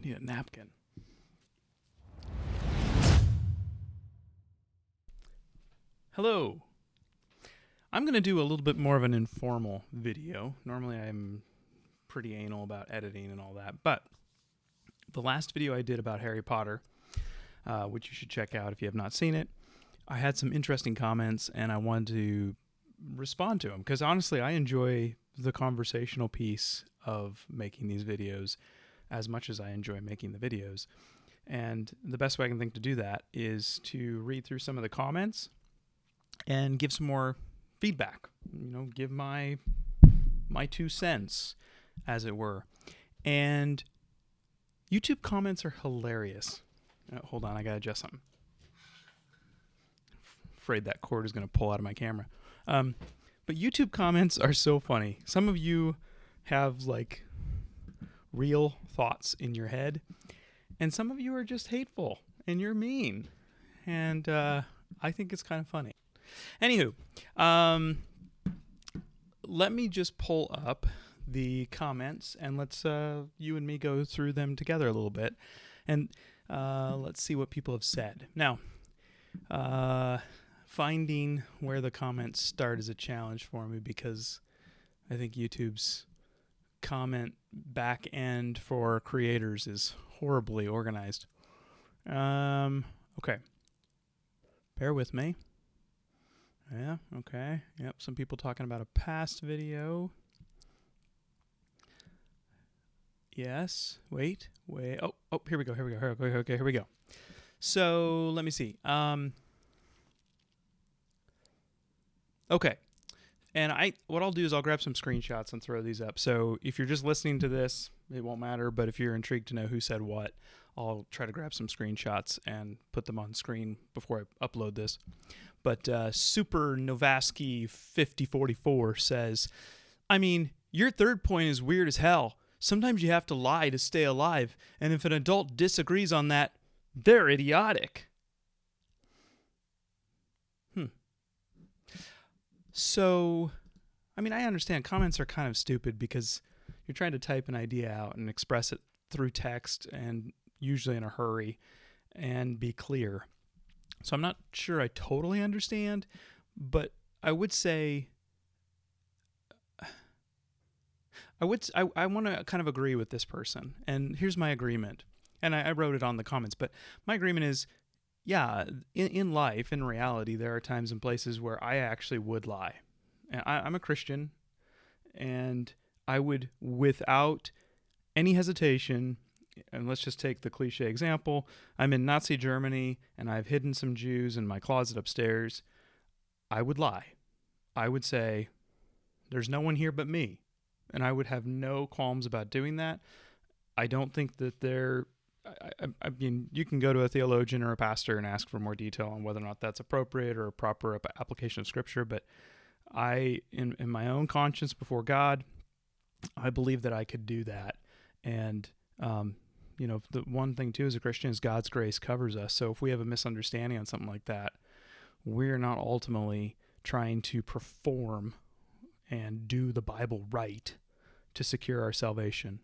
Need a napkin. Hello. I'm going to do a little bit more of an informal video. Normally I'm pretty anal about editing and all that, but the last video I did about Harry Potter, which you should check out if you have not seen it, I had some interesting comments and I wanted to respond to them because honestly I enjoy the conversational piece of making these videos as much as I enjoy making the videos. And the best way I can think to do that is to read through some of the comments and give some more feedback, give my 2 cents, as it were. And YouTube comments are hilarious. Hold on, I gotta adjust something. Afraid that cord is gonna pull out of my camera. But YouTube comments are so funny. Some of you have like real thoughts in your head, and some of you are just hateful and you're mean. And I think it's kind of funny. Anywho, let me just pull up the comments and let's you and me go through them together a little bit, and let's see what people have said. Now, finding where the comments start is a challenge for me because I think YouTube's comment back end for creators is horribly organized. Okay. Bear with me. Yeah, okay. Yep, some people talking about a past video. Yes. Wait. Oh, here we go. Okay, here we go. So, let me see. Okay. And what I'll do is I'll grab some screenshots and throw these up. So, if you're just listening to this, it won't matter, but if you're intrigued to know who said what, I'll try to grab some screenshots and put them on screen before I upload this. But Super Novaski 5044 says, I mean, your third point is weird as hell. Sometimes you have to lie to stay alive, and if an adult disagrees on that, they're idiotic. So, I mean, I understand comments are kind of stupid because you're trying to type an idea out and express it through text and usually in a hurry and be clear. So I'm not sure I totally understand, but I would say I want to kind of agree with this person. And here's my agreement. And I wrote it on the comments, but my agreement is, yeah, in life, in reality, there are times and places where I actually would lie. And I'm a Christian, and I would, without any hesitation, and let's just take the cliche example, I'm in Nazi Germany, and I've hidden some Jews in my closet upstairs, I would lie. I would say, there's no one here but me. And I would have no qualms about doing that. I don't think that I mean, you can go to a theologian or a pastor and ask for more detail on whether or not that's appropriate or a proper application of Scripture, but in my own conscience before God, I believe that I could do that. And, the one thing, too, as a Christian is God's grace covers us. So if we have a misunderstanding on something like that, we're not ultimately trying to perform and do the Bible right to secure our salvation.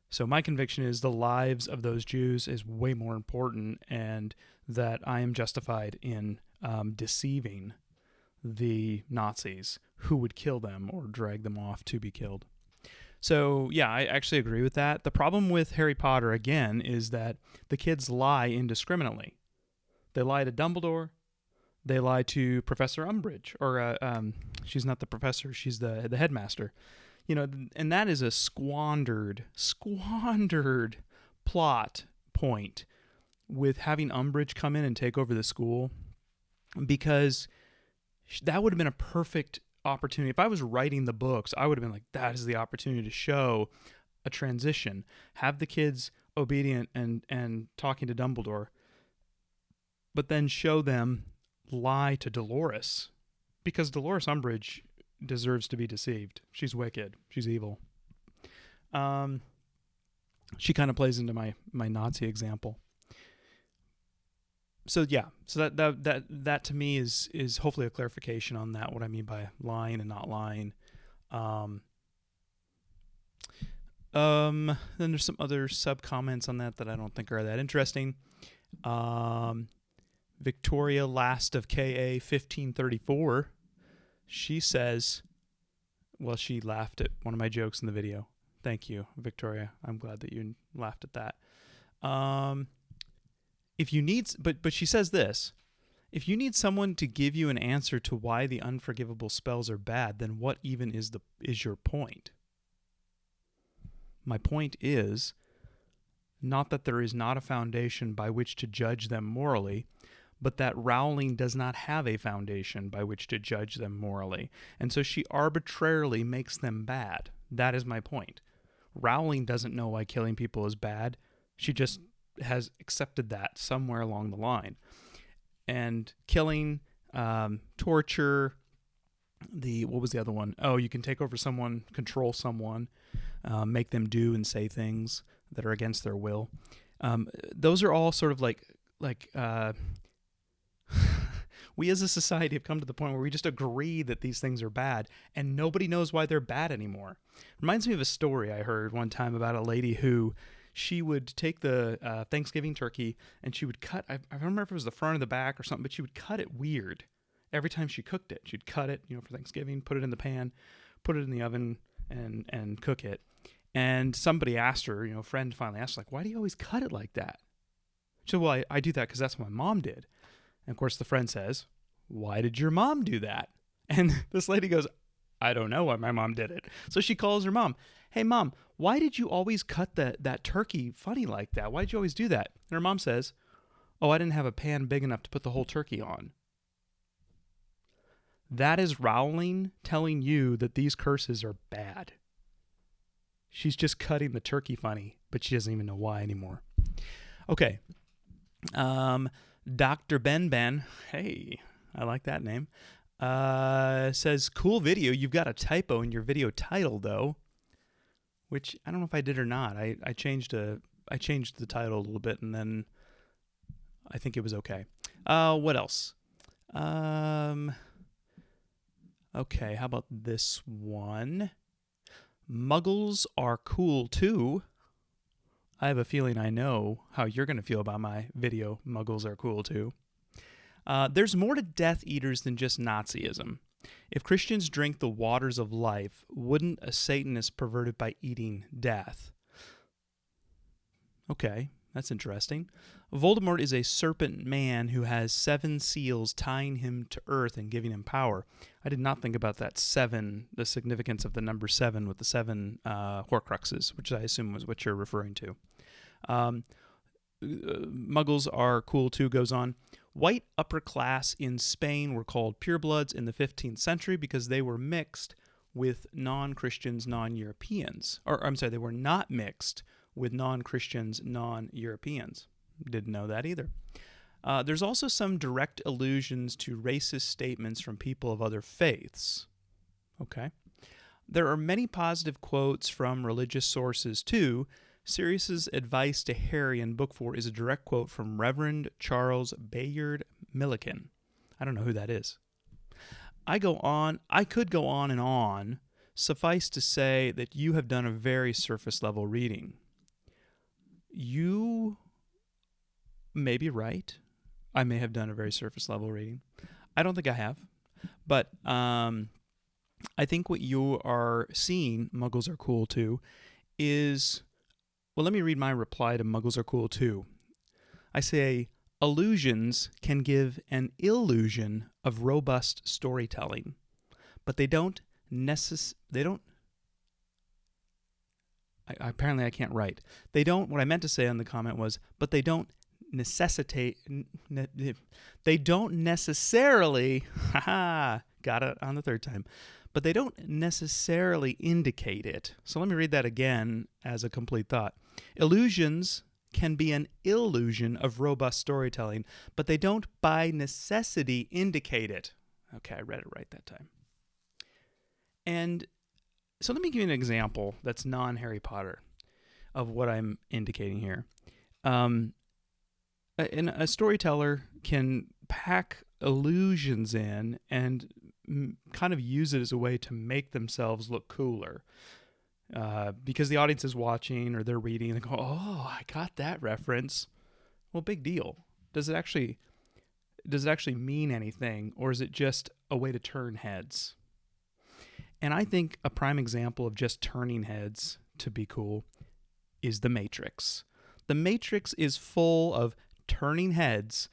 So my conviction is the lives of those Jews is way more important, and that I am justified in deceiving the Nazis who would kill them or drag them off to be killed. So, yeah, I actually agree with that. The problem with Harry Potter, again, is that the kids lie indiscriminately. They lie to Dumbledore. They lie to Professor Umbridge. Or, she's not the professor, she's the headmaster. And that is a squandered plot point with having Umbridge come in and take over the school, because that would have been a perfect opportunity. If I was writing the books, I would have been like, that is the opportunity to show a transition, have the kids obedient and talking to Dumbledore, but then show them lie to Dolores, because Dolores Umbridge deserves to be deceived. She's wicked. She's evil. She kind of plays into my Nazi example. So yeah, so that to me is hopefully a clarification on that, what I mean by lying and not lying. Then there's some other sub comments on that I don't think are that interesting. Victoria Last of KA 1534. She says, well, she laughed at one of my jokes in the video. Thank you, Victoria. I'm glad that you laughed at that. If you need, but she says this: if you need someone to give you an answer to why the unforgivable spells are bad, then what even is your point? My point is not that there is not a foundation by which to judge them morally, but that Rowling does not have a foundation by which to judge them morally. And so she arbitrarily makes them bad. That is my point. Rowling doesn't know why killing people is bad. She just has accepted that somewhere along the line. And killing, torture, what was the other one? Oh, you can take over someone, control someone, make them do and say things that are against their will. Those are all sort of like we as a society have come to the point where we just agree that these things are bad, and nobody knows why they're bad anymore. Reminds me of a story I heard one time about a lady who she would take the Thanksgiving turkey and she would cut, I don't remember if it was the front or the back or something, but she would cut it weird every time she cooked it. She'd cut it, for Thanksgiving, put it in the pan, put it in the oven, and cook it. And somebody asked her, a friend finally asked her, like, why do you always cut it like that? She said, well, I do that because that's what my mom did. And of course the friend says, why did your mom do that? And this lady goes, I don't know why my mom did it. So she calls her mom. Hey, Mom, why did you always cut that turkey funny like that? Why did you always do that? And her mom says, oh, I didn't have a pan big enough to put the whole turkey on. That is Rowling telling you that these curses are bad. She's just cutting the turkey funny, but she doesn't even know why anymore. Okay. Dr. Ben, hey, I like that name, says, cool video. You've got a typo in your video title, though, which I don't know if I did or not. I changed the title a little bit, and then I think it was okay. What else? Okay, how about this one? Muggles are cool, too. I have a feeling I know how you're going to feel about my video, Muggles are cool, too. There's more to Death Eaters than just Nazism. If Christians drink the waters of life, wouldn't a Satanist perverted by eating death? Okay, that's interesting. Voldemort is a serpent man who has 7 seals tying him to earth and giving him power. I did not think about that 7, the significance of the number 7 with the 7 Horcruxes, which I assume was what you're referring to. Muggles are cool too, goes on. White upper class in Spain were called purebloods in the 15th century because they were mixed with non-Christians, non-Europeans. They were not mixed with non-Christians, non-Europeans. Didn't know that either. There's also some direct allusions to racist statements from people of other faiths. Okay. There are many positive quotes from religious sources, too. Sirius's advice to Harry in Book 4 is a direct quote from Reverend Charles Bayard Milliken. I don't know who that is. I could go on and on. Suffice to say that you have done a very surface-level reading. You may be right. I may have done a very surface-level reading. I don't think I have. But I think what you are seeing, Muggles are cool too, is... Well, let me read my reply to Muggles are cool too. I say, illusions can give an illusion of robust storytelling, but they don't apparently I can't write. What I meant to say on the comment was, but they don't they don't necessarily, got it on the third time, but they don't necessarily indicate it. So let me read that again as a complete thought. Illusions can be an illusion of robust storytelling, but they don't by necessity indicate it. Okay, I read it right that time. And so let me give you an example that's non-Harry Potter of what I'm indicating here. A storyteller can pack illusions in and kind of use it as a way to make themselves look cooler. because the audience is watching or they're reading and they go, "Oh, I got that reference." Well, big deal. Does it actually mean anything, or is it just a way to turn heads? And I think a prime example of just turning heads to be cool is The Matrix. The Matrix is full of turning heads.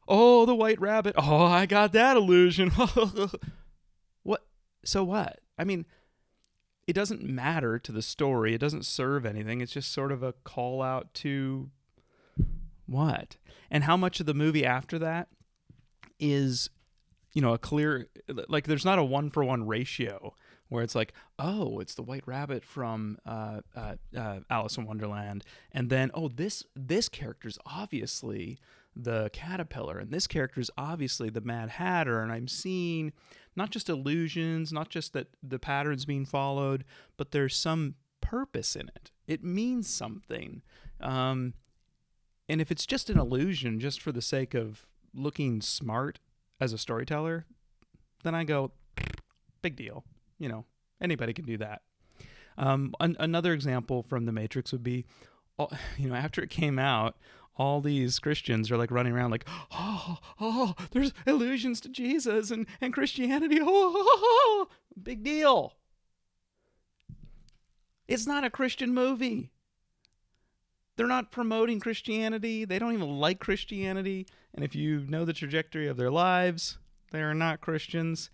Oh, the white rabbit. Oh, I got that illusion. What? So what? I mean, it doesn't matter to the story. It doesn't serve anything. It's just sort of a call out to what? And how much of the movie after that is, a clear, like there's not a 1-for-1 ratio where it's like, oh, it's the white rabbit from Alice in Wonderland. And then, oh, this character's obviously the caterpillar, and this character's obviously the Mad Hatter, and I'm seeing not just illusions, not just that the pattern's being followed, but there's some purpose in it. It means something. And if it's just an illusion, just for the sake of looking smart as a storyteller, then I go, big deal. Anybody can do that. Another example from The Matrix would be, after it came out, all these Christians are like running around like, oh, there's allusions to Jesus and Christianity. Oh, big deal. It's not a Christian movie. They're not promoting Christianity. They don't even like Christianity. And if you know the trajectory of their lives, they are not Christians.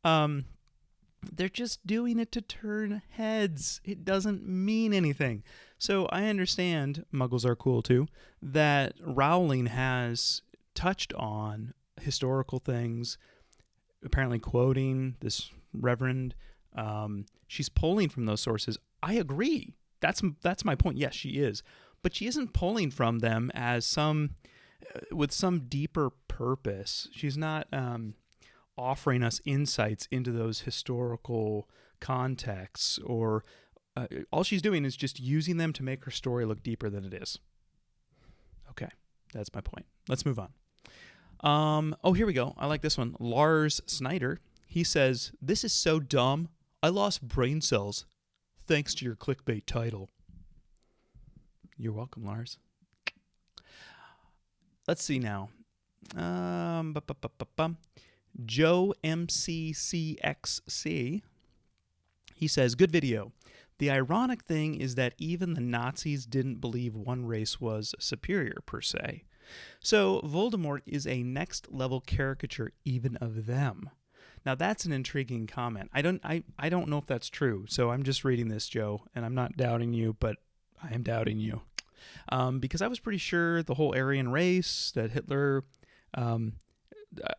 They're just doing it to turn heads. It doesn't mean anything. So I understand, Muggles are cool too, that Rowling has touched on historical things, apparently quoting this reverend. She's pulling from those sources. I agree. That's my point. Yes, she is. But she isn't pulling from them as with some deeper purpose. She's not offering us insights into those historical contexts, or all she's doing is just using them to make her story look deeper than it is. Okay, that's my point. Let's move on. Here we go. I like this one. Lars Snyder. He says, "This is so dumb. I lost brain cells thanks to your clickbait title." You're welcome, Lars. Let's see now. Joe MCCXC. He says, "Good video. The ironic thing is that even the Nazis didn't believe one race was superior, per se. So Voldemort is a next-level caricature even of them." Now, that's an intriguing comment. I don't know if that's true, so I'm just reading this, Joe, and I'm not doubting you, but I am doubting you. Because I was pretty sure the whole Aryan race, that Hitler...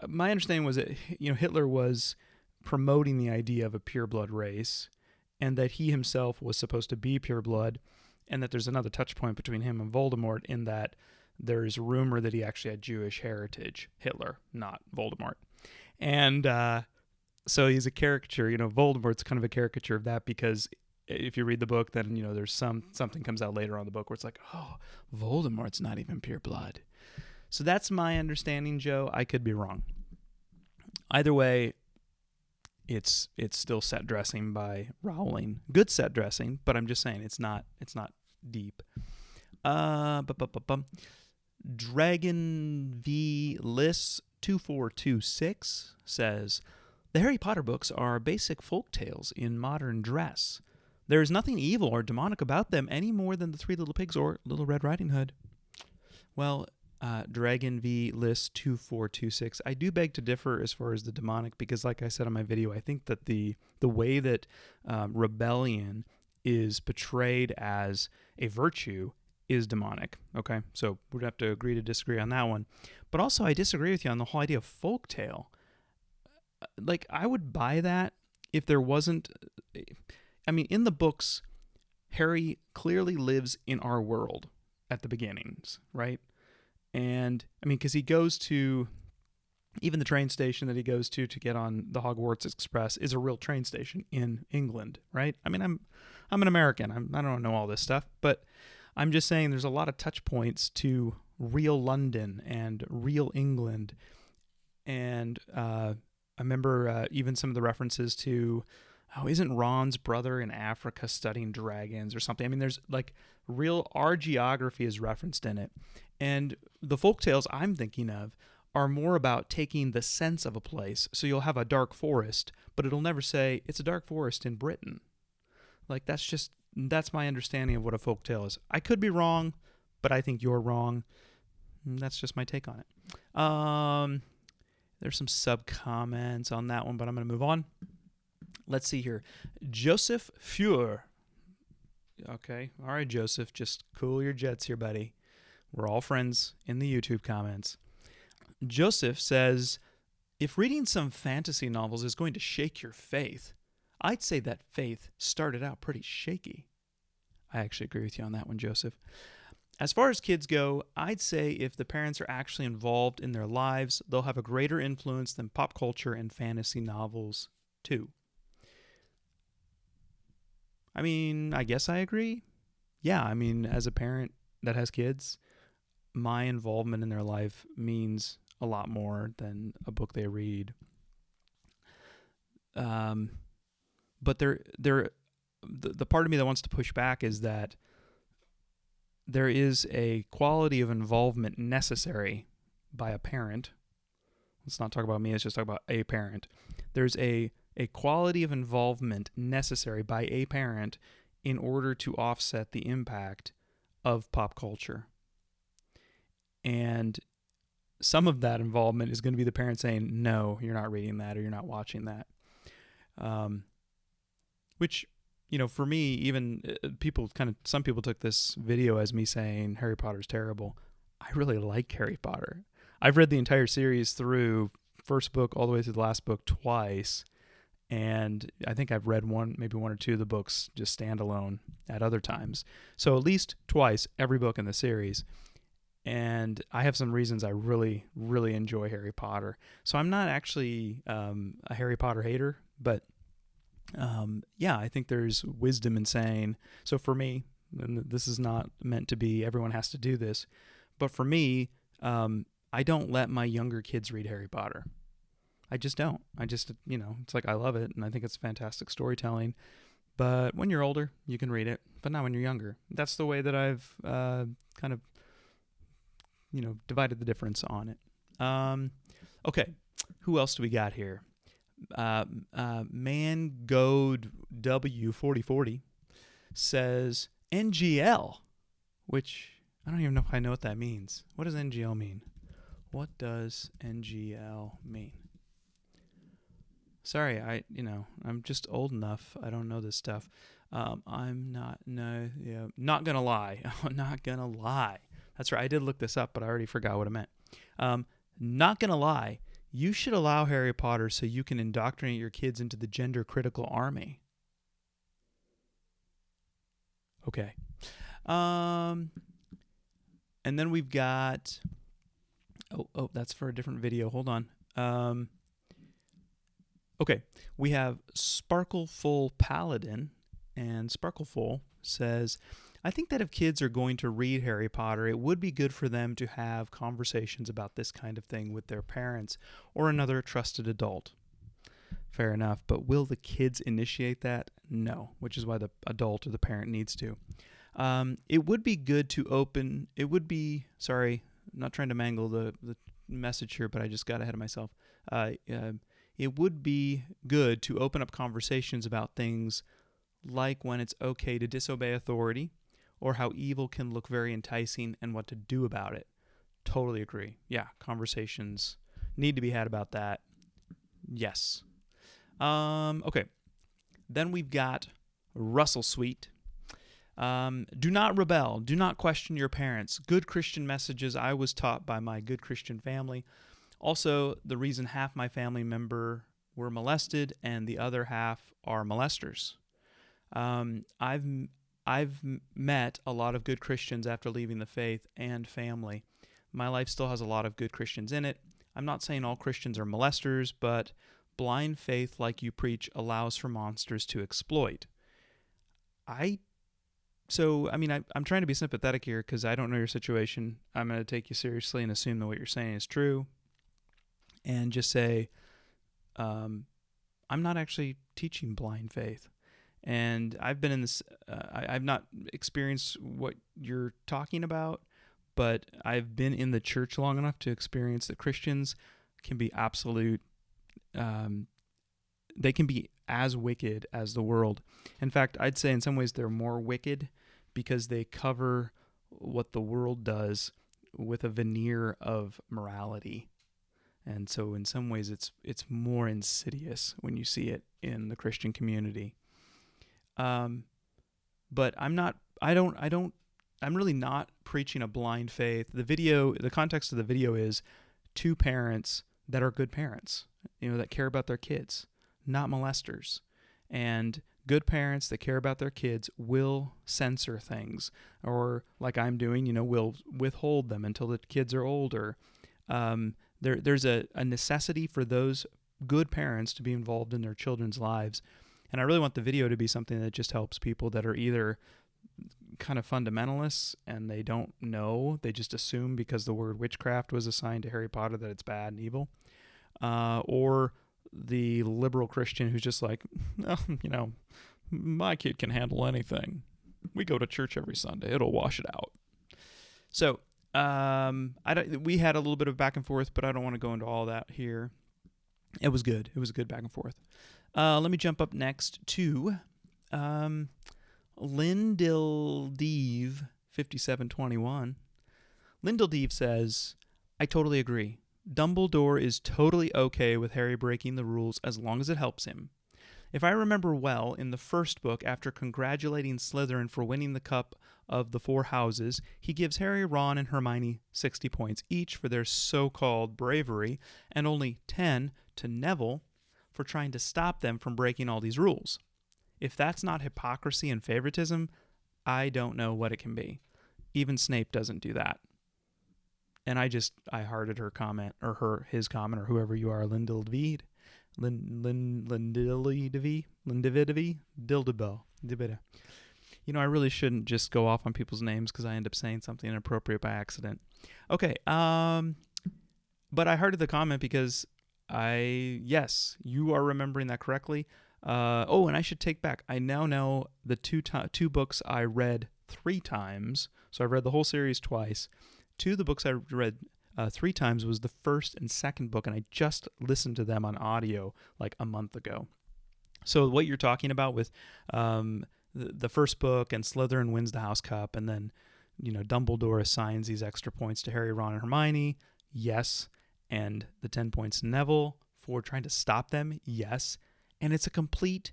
my understanding was that Hitler was promoting the idea of a pureblood race, and that he himself was supposed to be pureblood, and that there's another touch point between him and Voldemort in that there's rumor that he actually had Jewish heritage. Hitler, not Voldemort. And so he's a caricature. Voldemort's kind of a caricature of that, because if you read the book, then there's something comes out later on in the book where it's like, oh, Voldemort's not even pureblood. So that's my understanding, Joe. I could be wrong. Either way, it's still set dressing by Rowling. Good set dressing, but I'm just saying it's not deep. Dragon V Liss 2426 says, "The Harry Potter books are basic folk tales in modern dress. There is nothing evil or demonic about them any more than the Three Little Pigs or Little Red Riding Hood." Well, Dragon V List 2426. I do beg to differ as far as the demonic, because like I said in my video, I think that the way that rebellion is portrayed as a virtue is demonic. Okay, so we'd have to agree to disagree on that one. But also, I disagree with you on the whole idea of folktale. Like, I would buy that if there wasn't... I mean, in the books, Harry clearly lives in our world at the beginnings, right? And, I mean, because he goes to, even the train station that he goes to get on the Hogwarts Express is a real train station in England, right? I mean, I'm an American. I don't know all this stuff, but I'm just saying there's a lot of touch points to real London and real England. And I remember even some of the references to oh, isn't Ron's brother in Africa studying dragons or something? I mean, there's like real, our geography is referenced in it. And the folk tales I'm thinking of are more about taking the sense of a place. So you'll have a dark forest, but it'll never say it's a dark forest in Britain. Like that's my understanding of what a folk tale is. I could be wrong, but I think you're wrong. That's just my take on it. There's some sub comments on that one, but I'm going to move on. Let's see here. Joseph Fuhr. Okay. All right, Joseph. Just cool your jets here, buddy. We're all friends in the YouTube comments. Joseph says, if reading some fantasy novels is going to shake your faith, I'd say that faith started out pretty shaky. I actually agree with you on that one, Joseph. As far as kids go, I'd say if the parents are actually involved in their lives, they'll have a greater influence than pop culture and fantasy novels, too. I mean, I guess I agree. Yeah, I mean, as a parent that has kids, my involvement in their life means a lot more than a book they read. But the part of me that wants to push back is that there is a quality of involvement necessary by a parent. Let's not talk about me, let's just talk about a parent. There's a quality of involvement necessary by a parent in order to offset the impact of pop culture. And some of that involvement is going to be the parent saying, no, you're not reading that or you're not watching that. Which, for me, even some people took this video as me saying Harry Potter's terrible. I really like Harry Potter. I've read the entire series through, first book all the way through the last book twice. And I think I've read maybe one or two of the books just standalone at other times. So at least twice, every book in the series. And I have some reasons I really, really enjoy Harry Potter. So I'm not actually a Harry Potter hater, but I think there's wisdom in saying, so for me, and this is not meant to be everyone has to do this, but for me, I don't let my younger kids read Harry Potter. I just don't. It's like I love it, and I think it's fantastic storytelling. But when you're older, you can read it, but not when you're younger. That's the way that I've kind of, divided the difference on it. Okay, who else do we got here? Mangode W4040 says NGL, which I don't even know if I know what that means. What does NGL mean? What does NGL mean? Sorry, I'm just old enough. I don't know this stuff. I'm not gonna lie. I'm not gonna lie. That's right. I did look this up, but I already forgot what it meant. Not gonna lie. You should allow Harry Potter so you can indoctrinate your kids into the gender critical army. Okay. And then we've got... Oh, that's for a different video. Hold on. Okay. We have Sparkleful Paladin, and Sparkleful says, I think that if kids are going to read Harry Potter, it would be good for them to have conversations about this kind of thing with their parents or another trusted adult. Fair enough, but will the kids initiate that? No, which is why the adult or the parent needs to. It would be good to open... Sorry, I'm not trying to mangle the message here, but I just got ahead of myself. It would be good to open up conversations about things like when it's okay to disobey authority, or how evil can look very enticing and what to do about it. Totally agree. Yeah, conversations need to be had about that. Yes. Okay. Then we've got Russell Sweet. Do not rebel. Do not question your parents. Good Christian messages I was taught by my good Christian family. Also, the reason half my family member were molested and the other half are molesters. I've met a lot of good Christians after leaving the faith and family. My life still has a lot of good Christians in it. I'm not saying all Christians are molesters, but blind faith like you preach allows for monsters to exploit. I'm trying to be sympathetic here because I don't know your situation. I'm going to take you seriously and assume that what you're saying is true and just say, I'm I'm not actually teaching blind faith. And I've been in this, I've not experienced what you're talking about, but I've been in the church long enough to experience that Christians can be absolute, they can be as wicked as the world. In fact, I'd say in some ways they're more wicked because they cover what the world does with a veneer of morality. And so in some ways it's more insidious when you see it in the Christian community. But I'm really not preaching a blind faith. The context of the video is two parents that are good parents, that care about their kids, not molesters. And good parents that care about their kids will censor things, or like I'm doing, will withhold them until the kids are older. There's a necessity for those good parents to be involved in their children's lives. And I really want the video to be something that just helps people that are either kind of fundamentalists and they don't know, they just assume because the word witchcraft was assigned to Harry Potter that it's bad and evil, or the liberal Christian who's just like, oh, my kid can handle anything. We go to church every Sunday. It'll wash it out. So we had a little bit of back and forth, but I don't want to go into all that here. It was good. It was a good back and forth. Let me jump up next to Lindildeeve 5721. Lindildeeve says, I totally agree. Dumbledore is totally okay with Harry breaking the rules as long as it helps him. If I remember well, in the first book, after congratulating Slytherin for winning the Cup of the Four Houses, he gives Harry, Ron, and Hermione 60 points each for their so-called bravery, and only 10 to Neville for trying to stop them from breaking all these rules. If that's not hypocrisy and favoritism, I don't know what it can be. Even Snape doesn't do that. And I hearted her comment, or his comment, or whoever you are, Lindildeeve. Dildebo. I really shouldn't just go off on people's names because I end up saying something inappropriate by accident. Okay, but I hearted the comment because yes, you are remembering that correctly. And I should take back. I now know the two books I read 3 times. So I've read the whole series twice. 2 of the books I read 3 times was the first and second book, and I just listened to them on audio like a month ago. So what you're talking about with the first book and Slytherin wins the House Cup, and then Dumbledore assigns these extra points to Harry, Ron, and Hermione, yes, and the 10 points to Neville for trying to stop them, yes, and it's a complete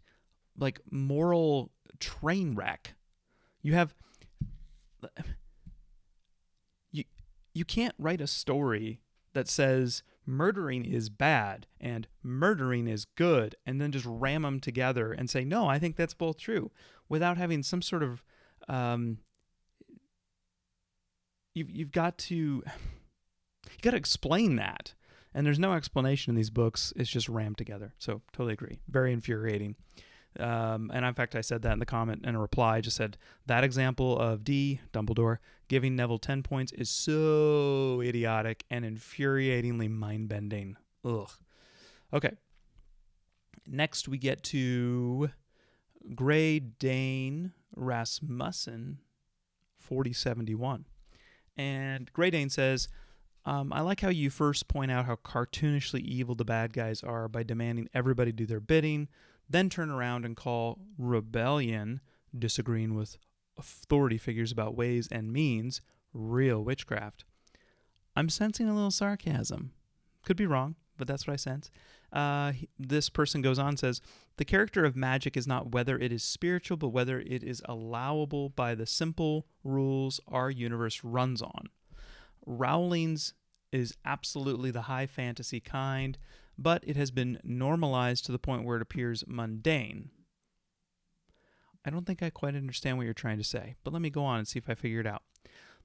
moral train wreck. You can't write a story that says murdering is bad and murdering is good and then just ram them together and say, no, I think that's both true, without having some sort of you've got to explain that. And there's no explanation in these books. It's just rammed together. So totally agree. Very infuriating. And in fact, I said that in the comment in a reply. I just said, that example of Dumbledore, giving Neville 10 points is so idiotic and infuriatingly mind-bending. Ugh. Okay. Next, we get to Grey Dane Rasmussen, 4071. And Grey Dane says, I like how you first point out how cartoonishly evil the bad guys are by demanding everybody do their bidding, then turn around and call rebellion, disagreeing with authority figures about ways and means, real witchcraft. I'm sensing a little sarcasm. Could be wrong, but that's what I sense. This person goes on and says, the character of magic is not whether it is spiritual, but whether it is allowable by the simple rules our universe runs on. Rowling's is absolutely the high fantasy kind, but it has been normalized to the point where it appears mundane. I don't think I quite understand what you're trying to say, but let me go on and see if I figure it out.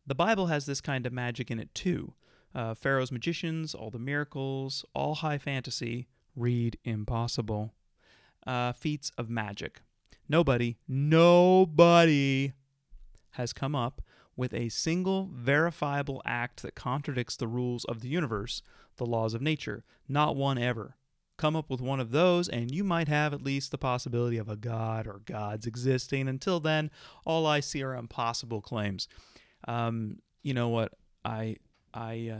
The Bible has this kind of magic in it too. Pharaoh's magicians, all the miracles, all high fantasy, read impossible. Feats of magic. Nobody has come up with a single verifiable act that contradicts the rules of the universe, the laws of nature. Not one ever. Come up with one of those, and you might have at least the possibility of a god or gods existing. Until then, all I see are impossible claims. You know what? I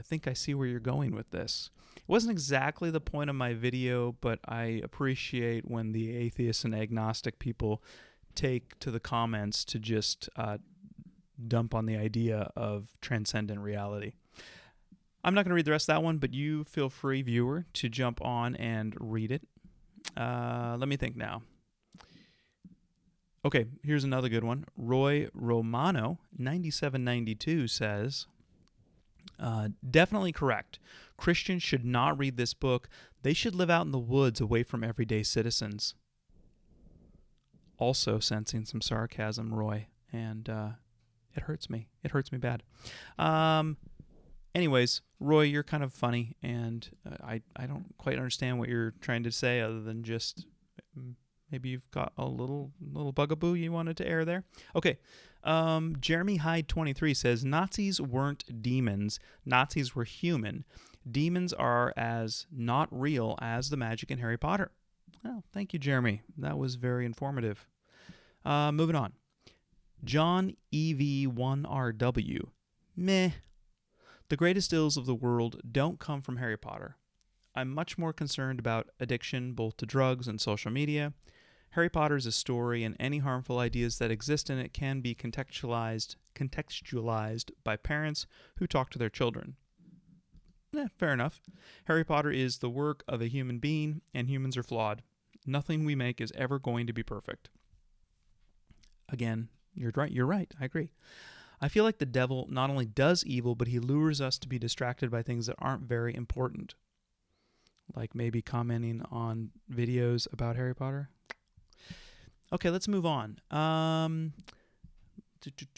think I see where you're going with this. It wasn't exactly the point of my video, but I appreciate when the atheists and agnostic people take to the comments to just dump on the idea of transcendent reality. I'm not going to read the rest of that one, but you feel free, viewer, to jump on and read it. Let me think now. Okay, here's another good one. Roy Romano, 9792, says, definitely correct. Christians should not read this book. They should live out in the woods away from everyday citizens. Also sensing some sarcasm, Roy, and it hurts me. It hurts me bad. Anyways, Roy, you're kind of funny, and I don't quite understand what you're trying to say other than just maybe you've got a little bugaboo you wanted to air there. Okay, Jeremy Hyde 23 says, Nazis weren't demons. Nazis were human. Demons are as not real as the magic in Harry Potter. Well, thank you, Jeremy. That was very informative. Moving on. John EV1RW. Meh. The greatest ills of the world don't come from Harry Potter. I'm much more concerned about addiction, both to drugs and social media. Harry Potter is a story, and any harmful ideas that exist in it can be contextualized by parents who talk to their children. Fair enough. Harry Potter is the work of a human being, and humans are flawed. Nothing we make is ever going to be perfect. Again, you're right. I agree. I feel like the devil not only does evil, but he lures us to be distracted by things that aren't very important. Like maybe commenting on videos about Harry Potter. Okay, let's move on.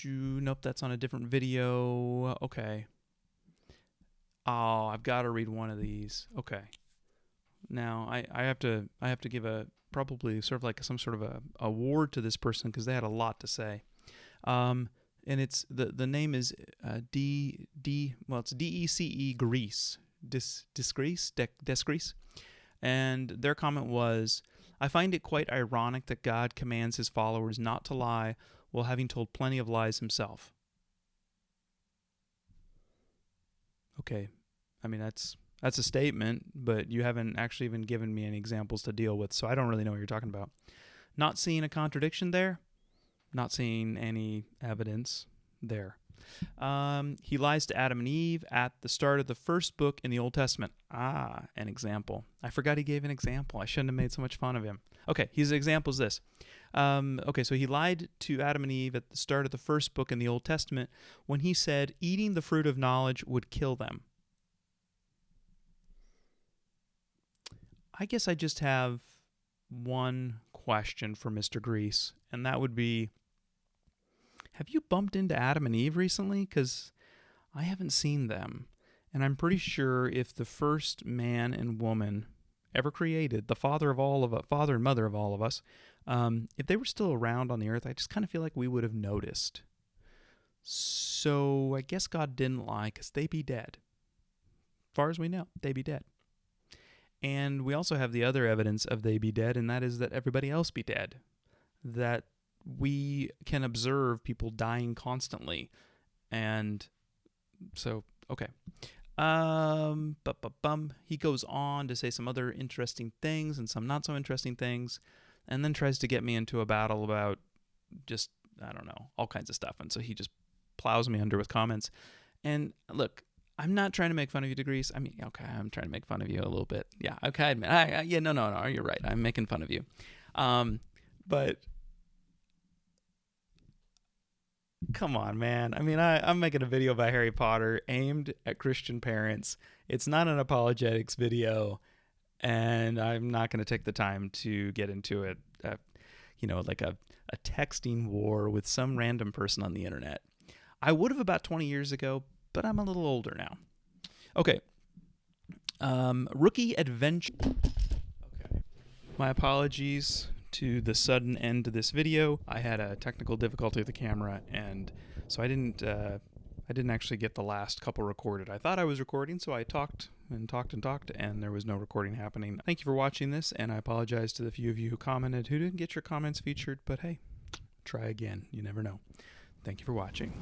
Nope, that's on a different video. Okay. Oh, I've got to read one of these. Okay. Now, I have to give a probably sort of like some sort of a award to this person because they had a lot to say. And it's the name is it's DECE Greece, Desgreece, and their comment was, I find it quite ironic that God commands his followers not to lie while having told plenty of lies himself. Okay, I mean that's a statement, but you haven't actually even given me any examples to deal with, so I don't really know what you're talking about. Not seeing a contradiction there. Not seeing any evidence there. He lies to Adam and Eve at the start of the first book in the Old Testament. An example. I forgot he gave an example. I shouldn't have made so much fun of him. Okay, his example is this. So he lied to Adam and Eve at the start of the first book in the Old Testament when he said eating the fruit of knowledge would kill them. I guess I just have one question for Mr. Grease, and that would be, have you bumped into Adam and Eve recently? Because I haven't seen them, and I'm pretty sure if the first man and woman ever created, the father and mother of all of us, if they were still around on the earth, I just kind of feel like we would have noticed. So I guess God didn't lie, because they be dead. As far as we know, they be dead. And we also have the other evidence of they be dead, and that is that everybody else be dead. That we can observe people dying constantly. And so, okay. He goes on to say some other interesting things and some not so interesting things, and then tries to get me into a battle about just, I don't know, all kinds of stuff. And so he just plows me under with comments. And look, I'm not trying to make fun of you, Degrees. I mean, okay, I'm trying to make fun of you a little bit. Yeah, okay, I admit. No, you're right. I'm making fun of you. But come on, man. I mean, I'm making a video about Harry Potter aimed at Christian parents. It's not an apologetics video, and I'm not going to take the time to get into it, like a texting war with some random person on the internet. I would have about 20 years ago, but I'm a little older now. Okay. Rookie Adventure. Okay. My apologies to the sudden end to this video. I had a technical difficulty with the camera, and so I didn't actually get the last couple recorded. I thought I was recording, so I talked and talked, and there was no recording happening. Thank you for watching this, and I apologize to the few of you who commented who didn't get your comments featured, but hey, try again. You never know. Thank you for watching.